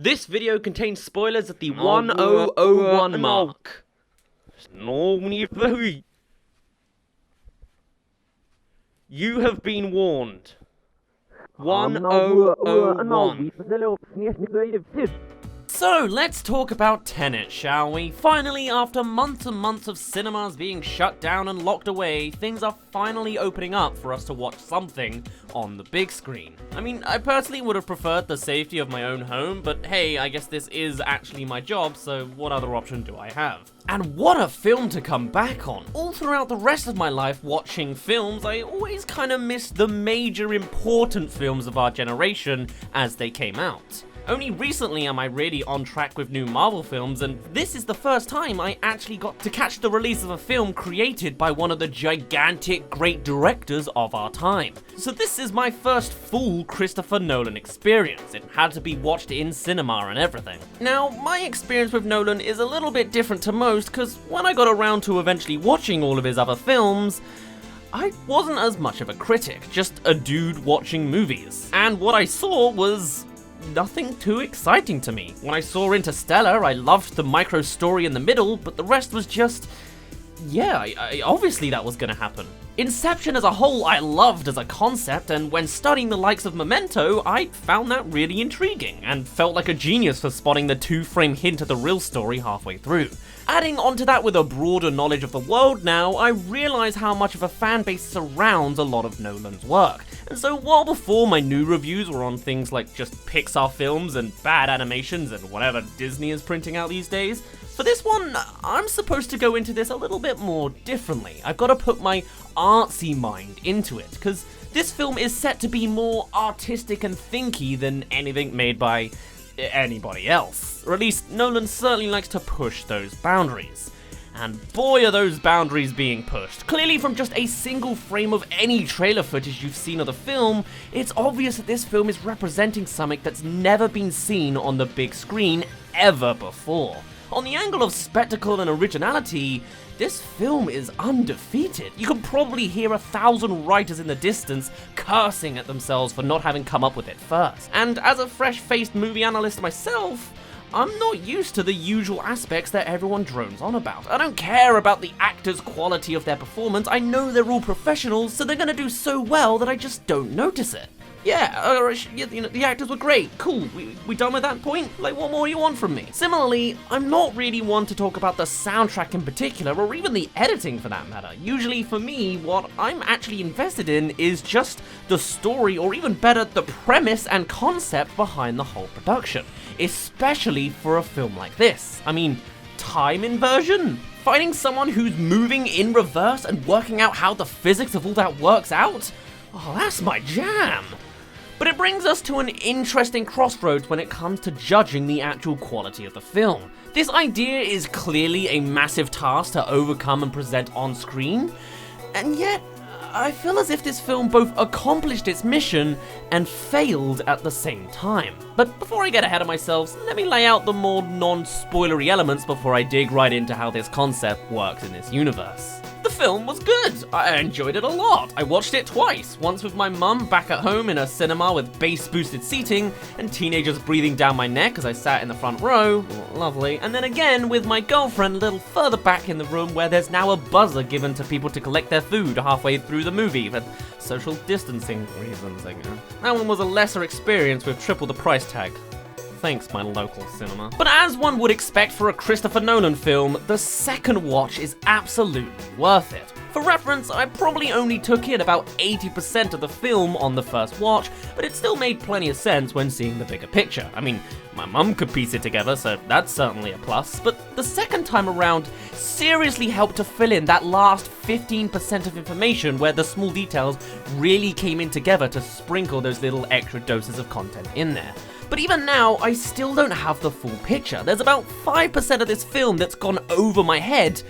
This video contains spoilers at the 1001 mark. You have been warned. 1001. So, let's talk about Tenet, shall we? Finally, after months and months of cinemas being shut down and locked away, things are finally opening up for us to watch something on the big screen. I mean, I personally would have preferred the safety of my own home, but hey, I guess this is actually my job, so what other option do I have? And what a film to come back on! All throughout the rest of my life watching films, I always kind of missed the major important films of our generation as they came out. Only recently am I really on track with new Marvel films, and this is the first time I actually got to catch the release of a film created by one of the gigantic great directors of our time. So this is my first full Christopher Nolan experience. It had to be watched in cinema and everything. Now, my experience with Nolan is a little bit different to most, because when I got around to eventually watching all of his other films, I wasn't as much of a critic, just a dude watching movies. And what I saw was nothing too exciting to me. When I saw Interstellar, I loved the micro story in the middle, but the rest was just, yeah, obviously that was gonna happen. Inception as a whole I loved as a concept, and when studying the likes of Memento, I found that really intriguing, and felt like a genius for spotting the two-frame hint at the real story halfway through. Adding onto that with a broader knowledge of the world now, I realise how much of a fanbase surrounds a lot of Nolan's work. And so while before my new reviews were on things like just Pixar films and bad animations and whatever Disney is printing out these days, for this one, I'm supposed to go into this a little bit more differently. I've got to put my artsy mind into it, because this film is set to be more artistic and thinky than anything made by anybody else. Or at least Nolan certainly likes to push those boundaries. And boy are those boundaries being pushed. Clearly from just a single frame of any trailer footage you've seen of the film, it's obvious that this film is representing something that's never been seen on the big screen ever before. On the angle of spectacle and originality, this film is undefeated. You can probably hear 1,000 writers in the distance cursing at themselves for not having come up with it first. And as a fresh-faced movie analyst myself, I'm not used to the usual aspects that everyone drones on about. I don't care about the actors' quality of their performance. I know they're all professionals, so they're gonna do so well that I just don't notice it. Yeah, you know, the actors were great, cool, we done with that point? Like, what more do you want from me? Similarly, I'm not really one to talk about the soundtrack in particular, or even the editing for that matter. Usually for me, what I'm actually invested in is just the story, or even better, the premise and concept behind the whole production. Especially for a film like this. I mean, time inversion? Finding someone who's moving in reverse and working out how the physics of all that works out? Oh, that's my jam! But it brings us to an interesting crossroads when it comes to judging the actual quality of the film. This idea is clearly a massive task to overcome and present on screen, and yet I feel as if this film both accomplished its mission and failed at the same time. But before I get ahead of myself, let me lay out the more non-spoilery elements before I dig right into how this concept works in this universe. The film was good. I enjoyed it a lot. I watched it twice, once with my mum back at home in a cinema with bass-boosted seating and teenagers breathing down my neck as I sat in the front row, lovely, and then again with my girlfriend a little further back in the room where there's now a buzzer given to people to collect their food halfway through the movie for social distancing reasons, I guess. That one was a lesser experience with triple the price tag. Thanks, my local cinema. But as one would expect for a Christopher Nolan film, the second watch is absolutely worth it. For reference, I probably only took in about 80% of the film on the first watch, but it still made plenty of sense when seeing the bigger picture. I mean, my mum could piece it together, so that's certainly a plus, but the second time around seriously helped to fill in that last 15% of information where the small details really came in together to sprinkle those little extra doses of content in there. But even now, I still don't have the full picture. There's about 5% of this film that's gone over my head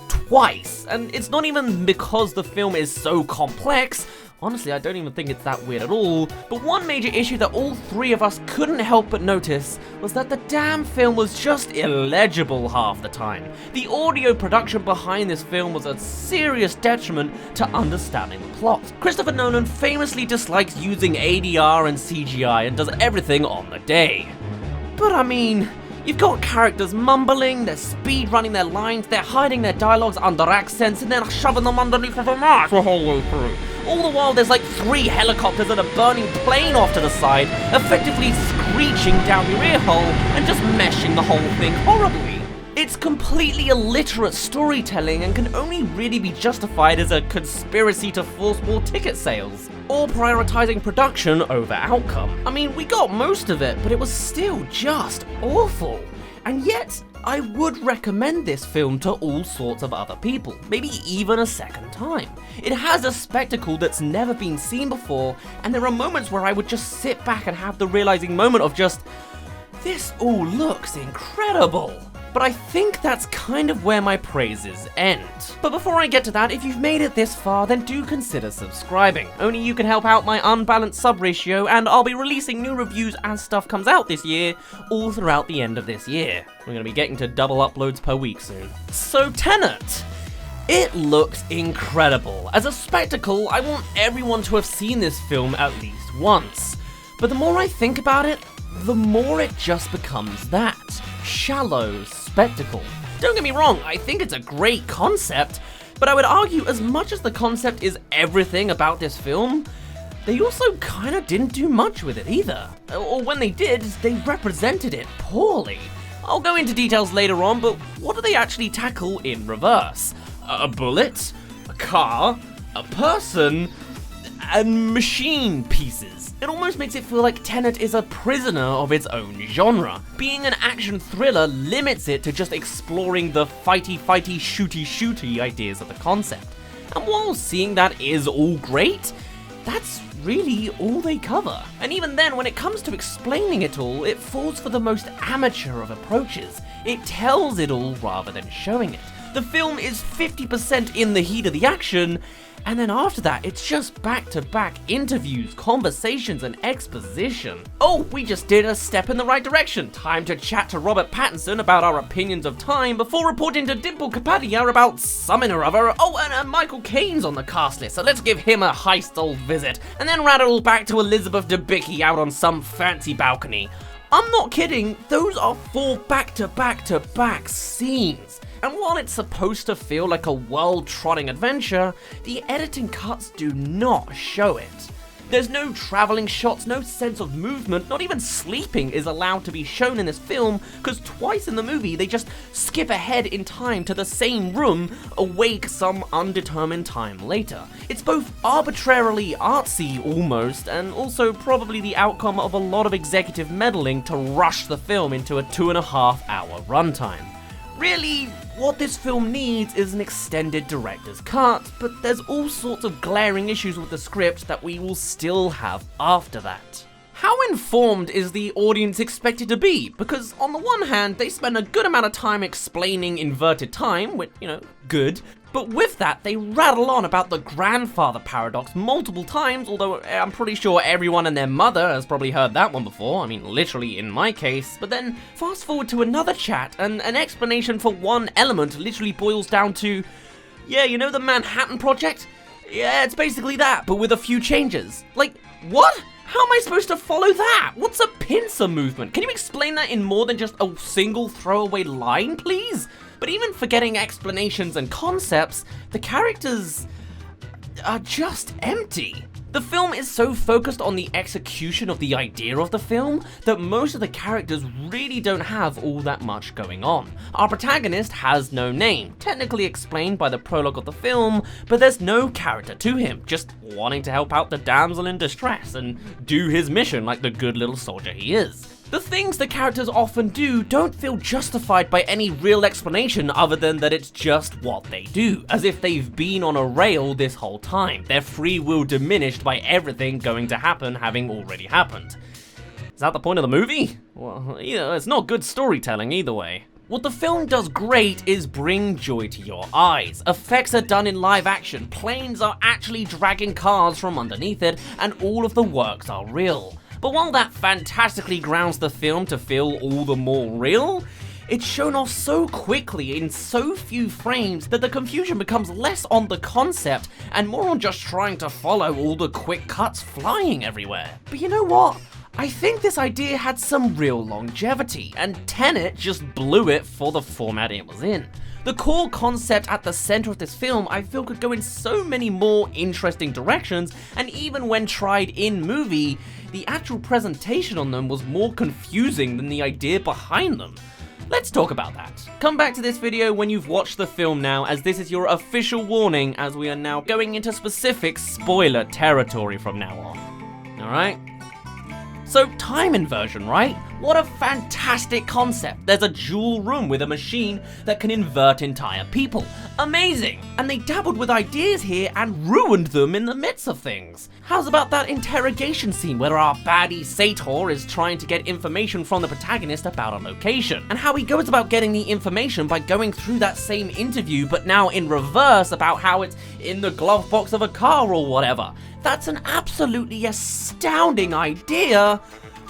twice, and it's not even because the film is so complex. Honestly, I don't even think it's that weird at all, but one major issue that all three of us couldn't help but notice was that the damn film was just illegible half the time. The audio production behind this film was a serious detriment to understanding the plot. Christopher Nolan famously dislikes using ADR and CGI and does everything on the day. But I mean, you've got characters mumbling, they're speed running their lines, they're hiding their dialogues under accents, and then shoving them underneath of a mask the whole way through. All the while, there's like 3 helicopters and a burning plane off to the side, effectively screeching down your ear hole and just meshing the whole thing horribly. It's completely illiterate storytelling and can only really be justified as a conspiracy to force more ticket sales, or prioritizing production over outcome. I mean, we got most of it, but it was still just awful. And yet, I would recommend this film to all sorts of other people, maybe even a second time. It has a spectacle that's never been seen before, and there are moments where I would just sit back and have the realizing moment of just, this all looks incredible. But I think that's kind of where my praises end. But before I get to that, if you've made it this far, then do consider subscribing. Only you can help out my unbalanced sub ratio, and I'll be releasing new reviews as stuff comes out this year, all throughout the end of this year. We're gonna be getting to double uploads per week soon. So Tenet. It looks incredible. As a spectacle, I want everyone to have seen this film at least once. But the more I think about it, the more it just becomes that. Shallow spectacle. Don't get me wrong, I think it's a great concept, but I would argue as much as the concept is everything about this film, they also kinda didn't do much with it either. Or when they did, they represented it poorly. I'll go into details later on, but what do they actually tackle in reverse? A bullet? A car? A person? And machine pieces. It almost makes it feel like Tenet is a prisoner of its own genre. Being an action thriller limits it to just exploring the fighty, shooty ideas of the concept. And while seeing that is all great, that's really all they cover. And even then, when it comes to explaining it all, it falls for the most amateur of approaches. It tells it all rather than showing it. The film is 50% in the heat of the action, and then after that, it's just back-to-back interviews, conversations, and exposition. Oh, we just did a step in the right direction. Time to chat to Robert Pattinson about our opinions of time before reporting to Dimple Kapadia about something or other. Oh, and Michael Caine's on the cast list, so let's give him a heist-old visit, and then rattle back to Elizabeth Debicki out on some fancy balcony. I'm not kidding, those are 4 back-to-back-to-back scenes. And while it's supposed to feel like a world-trotting adventure, the editing cuts do not show it. There's no traveling shots, no sense of movement, not even sleeping is allowed to be shown in this film, because twice in the movie they just skip ahead in time to the same room, awake some undetermined time later. It's both arbitrarily artsy almost, and also probably the outcome of a lot of executive meddling to rush the film into a 2.5-hour runtime. Really, what this film needs is an extended director's cut, but there's all sorts of glaring issues with the script that we will still have after that. How informed is the audience expected to be? Because on the one hand, they spend a good amount of time explaining inverted time, which, good. But with that, they rattle on about the grandfather paradox multiple times, although I'm pretty sure everyone and their mother has probably heard that one before, I mean literally in my case. But then fast forward to another chat, and an explanation for one element literally boils down to, yeah, you know the Manhattan Project? Yeah, it's basically that, but with a few changes. Like, what? How am I supposed to follow that? What's a pincer movement? Can you explain that in more than just a single throwaway line, please? But even forgetting explanations and concepts, the characters are just empty. The film is so focused on the execution of the idea of the film that most of the characters really don't have all that much going on. Our protagonist has no name, technically explained by the prologue of the film, but there's no character to him, just wanting to help out the damsel in distress and do his mission like the good little soldier he is. The things the characters often do don't feel justified by any real explanation other than that it's just what they do, as if they've been on a rail this whole time, their free will diminished by everything going to happen having already happened. Is that the point of the movie? Well, it's not good storytelling either way. What the film does great is bring joy to your eyes. Effects are done in live action, planes are actually dragging cars from underneath it, and all of the works are real. But while that fantastically grounds the film to feel all the more real, it's shown off so quickly in so few frames that the confusion becomes less on the concept and more on just trying to follow all the quick cuts flying everywhere. But you know what? I think this idea had some real longevity, and Tenet just blew it for the format it was in. The core concept at the center of this film I feel could go in so many more interesting directions, and even when tried in movie, the actual presentation on them was more confusing than the idea behind them. Let's talk about that. Come back to this video when you've watched the film now, as this is your official warning, as we are now going into specific spoiler territory from now on. Alright? So, time inversion, right? What a fantastic concept. There's a dual room with a machine that can invert entire people. Amazing! And they dabbled with ideas here and ruined them in the midst of things. How's about that interrogation scene where our baddie Sator is trying to get information from the protagonist about a location? And how he goes about getting the information by going through that same interview, but now in reverse about how it's in the glove box of a car or whatever. That's an absolutely astounding idea,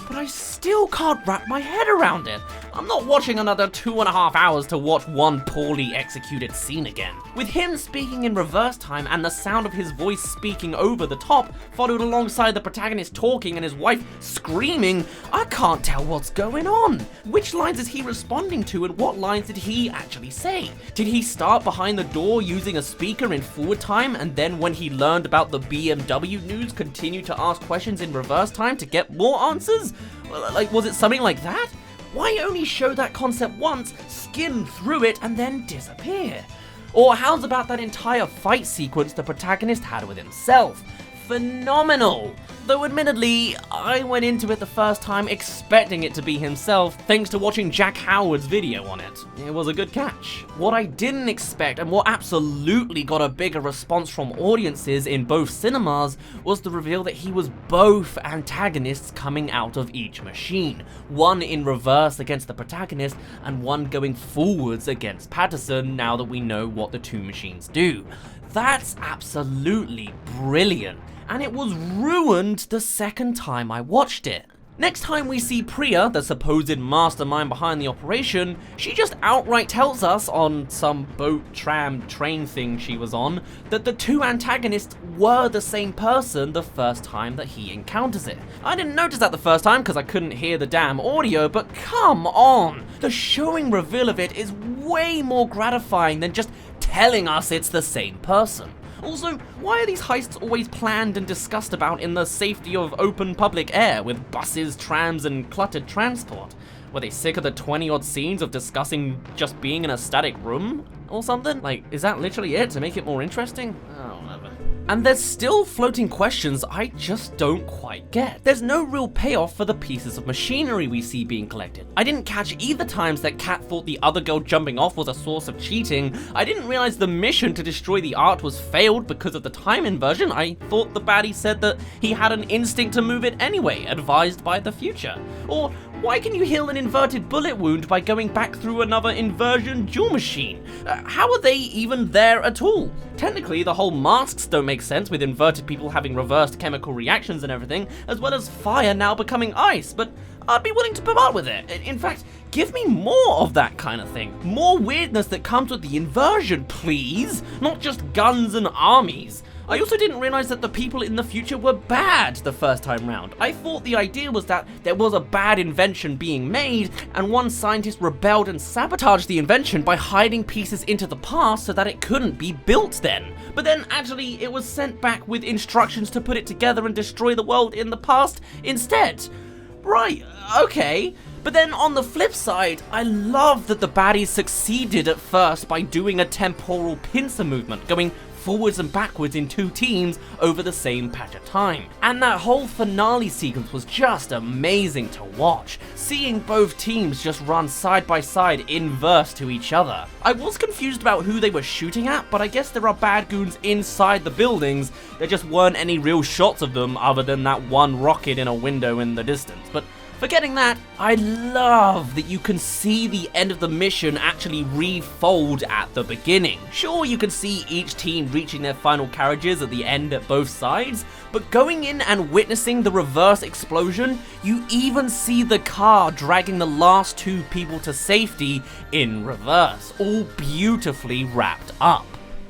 but I still can't wrap my head around it. I'm not watching another 2.5 hours to watch one poorly executed scene again. With him speaking in reverse time and the sound of his voice speaking over the top, followed alongside the protagonist talking and his wife screaming, I can't tell what's going on. Which lines is he responding to and what lines did he actually say? Did he start behind the door using a speaker in forward time, and then when he learned about the BMW news continue to ask questions in reverse time to get more answers? Like, was it something like that? Why only show that concept once, skim through it, and then disappear? Or how's about that entire fight sequence the protagonist had with himself? Phenomenal! Though admittedly, I went into it the first time expecting it to be himself, thanks to watching Jack Howard's video on it. It was a good catch. What I didn't expect, and what absolutely got a bigger response from audiences in both cinemas, was the reveal that he was both antagonists coming out of each machine. One in reverse against the protagonist, and one going forwards against Pattinson, now that we know what the two machines do. That's absolutely brilliant. And it was ruined the second time I watched it. Next time we see Priya, the supposed mastermind behind the operation, she just outright tells us on some boat, tram, train thing she was on, that the two antagonists were the same person the first time that he encounters it. I didn't notice that the first time because I couldn't hear the damn audio, but come on! The showing reveal of it is way more gratifying than just telling us it's the same person. Also, why are these heists always planned and discussed about in the safety of open public air with buses, trams, and cluttered transport? Were they sick of the 20-odd scenes of discussing just being in a static room or something? Like, is that literally it to make it more interesting? Oh, whatever. And there's still floating questions I just don't quite get. There's no real payoff for the pieces of machinery we see being collected. I didn't catch either times that Kat thought the other girl jumping off was a source of cheating. I didn't realize the mission to destroy the art was failed because of the time inversion. I thought the baddie said that he had an instinct to move it anyway, advised by the future. Or why can you heal an inverted bullet wound by going back through another inversion dual machine? How are they even there at all? Technically, the whole masks don't make sense with inverted people having reversed chemical reactions and everything, as well as fire now becoming ice, but I'd be willing to put up with it. In fact, give me more of that kind of thing. More weirdness that comes with the inversion, please. Not just guns and armies. I also didn't realize that the people in the future were bad the first time round. I thought the idea was that there was a bad invention being made, and one scientist rebelled and sabotaged the invention by hiding pieces into the past so that it couldn't be built then. But then actually it was sent back with instructions to put it together and destroy the world in the past instead. Right, okay. But then on the flip side, I love that the baddies succeeded at first by doing a temporal pincer movement, going forwards and backwards in two teams over the same patch of time. And that whole finale sequence was just amazing to watch, seeing both teams just run side by side inverse to each other. I was confused about who they were shooting at, but I guess there are bad goons inside the buildings. There just weren't any real shots of them other than that one rocket in a window in the distance. But forgetting that, I love that you can see the end of the mission actually refold at the beginning. Sure, you can see each team reaching their final carriages at the end at both sides, but going in and witnessing the reverse explosion, you even see the car dragging the last two people to safety in reverse, all beautifully wrapped up.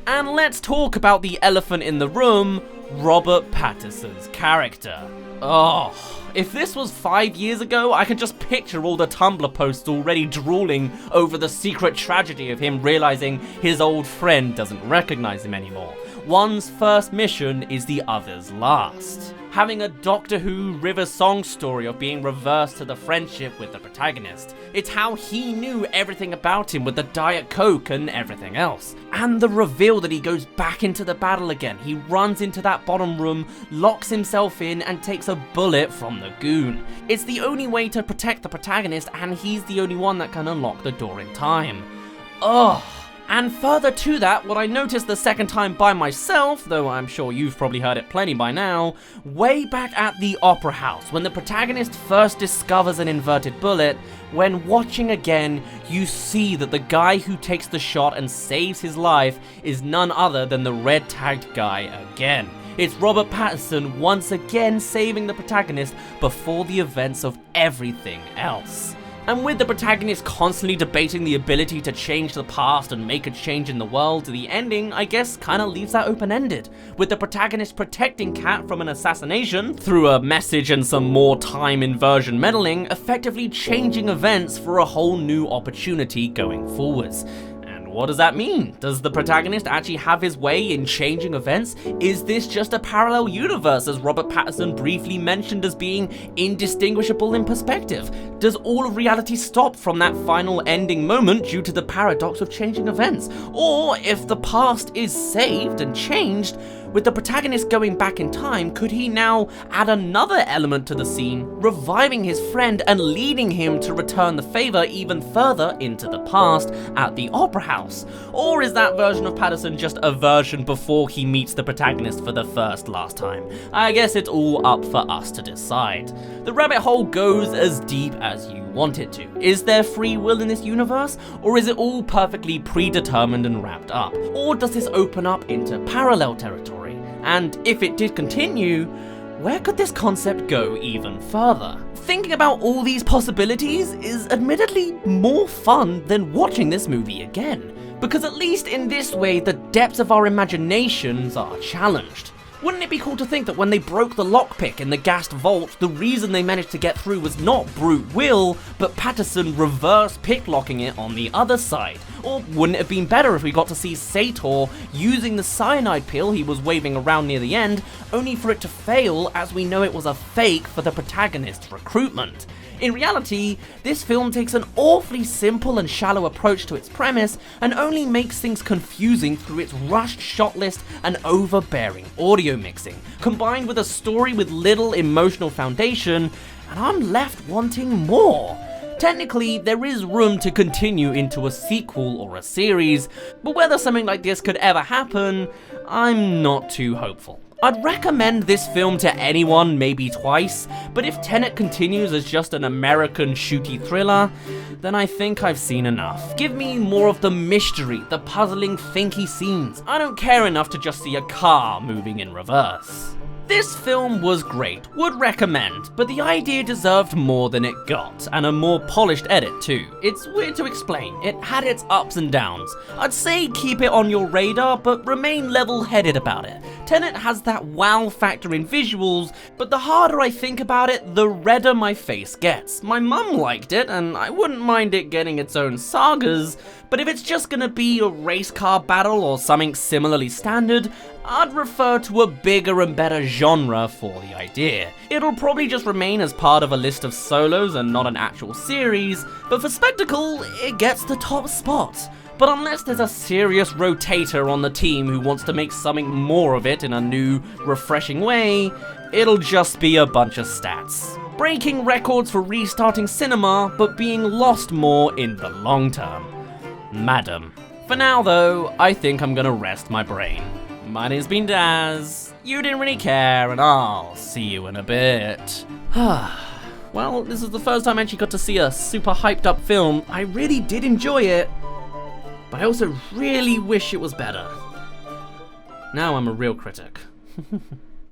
And let's talk about the elephant in the room, Robert Pattinson's character. Oh, if this was 5 years ago, I could just picture all the Tumblr posts already drooling over the secret tragedy of him realizing his old friend doesn't recognize him anymore. One's first mission is the other's last. Having a Doctor Who River Song story of being reversed to the friendship with the protagonist. It's how he knew everything about him with the Diet Coke and everything else. And the reveal that he goes back into the battle again. He runs into that bottom room, locks himself in, and takes a bullet from the goon. It's the only way to protect the protagonist, and he's the only one that can unlock the door in time. Ugh. And further to that, what I noticed the second time by myself, though I'm sure you've probably heard it plenty by now, way back at the Opera House, when the protagonist first discovers an inverted bullet, when watching again, you see that the guy who takes the shot and saves his life is none other than the red-tagged guy again. It's Robert Pattinson once again saving the protagonist before the events of everything else. And with the protagonist constantly debating the ability to change the past and make a change in the world, the ending, I guess, kinda leaves that open-ended. With the protagonist protecting Kat from an assassination, through a message and some more time inversion meddling, effectively changing events for a whole new opportunity going forwards. What does that mean? Does the protagonist actually have his way in changing events? Is this just a parallel universe, as Robert Pattinson briefly mentioned as being indistinguishable in perspective? Does all of reality stop from that final ending moment due to the paradox of changing events? Or if the past is saved and changed, with the protagonist going back in time, could he now add another element to the scene, reviving his friend and leading him to return the favor even further into the past at the Opera House? Or is that version of Pattinson just a version before he meets the protagonist for the last time? I guess it's all up for us to decide. The rabbit hole goes as deep as you want it to. Is there free will in this universe? Or is it all perfectly predetermined and wrapped up? Or does this open up into parallel territory? And if it did continue, where could this concept go even further? Thinking about all these possibilities is admittedly more fun than watching this movie again, because at least in this way the depths of our imaginations are challenged. Wouldn't it be cool to think that when they broke the lockpick in the gassed vault, the reason they managed to get through was not brute will, but Pattinson reverse picklocking it on the other side? Or wouldn't it have been better if we got to see Sator using the cyanide pill he was waving around near the end, only for it to fail as we know it was a fake for the protagonist's recruitment? In reality, this film takes an awfully simple and shallow approach to its premise and only makes things confusing through its rushed shot list and overbearing audio mixing, combined with a story with little emotional foundation, and I'm left wanting more. Technically, there is room to continue into a sequel or a series, but whether something like this could ever happen, I'm not too hopeful. I'd recommend this film to anyone maybe twice, but if Tenet continues as just an American shooty thriller, then I think I've seen enough. Give me more of the mystery, the puzzling, thinky scenes. I don't care enough to just see a car moving in reverse. This film was great, would recommend, but the idea deserved more than it got, and a more polished edit too. It's weird to explain, it had its ups and downs. I'd say keep it on your radar, but remain level-headed about it. Tenet has that wow factor in visuals, but the harder I think about it, the redder my face gets. My mum liked it, and I wouldn't mind it getting its own sagas, but if it's just gonna be a race car battle or something similarly standard, I'd refer to a bigger and better genre for the idea. It'll probably just remain as part of a list of solos and not an actual series, but for spectacle, it gets the top spot. But unless there's a serious rotator on the team who wants to make something more of it in a new, refreshing way, it'll just be a bunch of stats. Breaking records for restarting cinema, but being lost more in the long term. Madam. For now though, I think I'm gonna rest my brain. My name's been Daz, you didn't really care, and I'll see you in a bit. Well, this is the first time I actually got to see a super hyped up film. I really did enjoy it, but I also really wish it was better. Now I'm a real critic.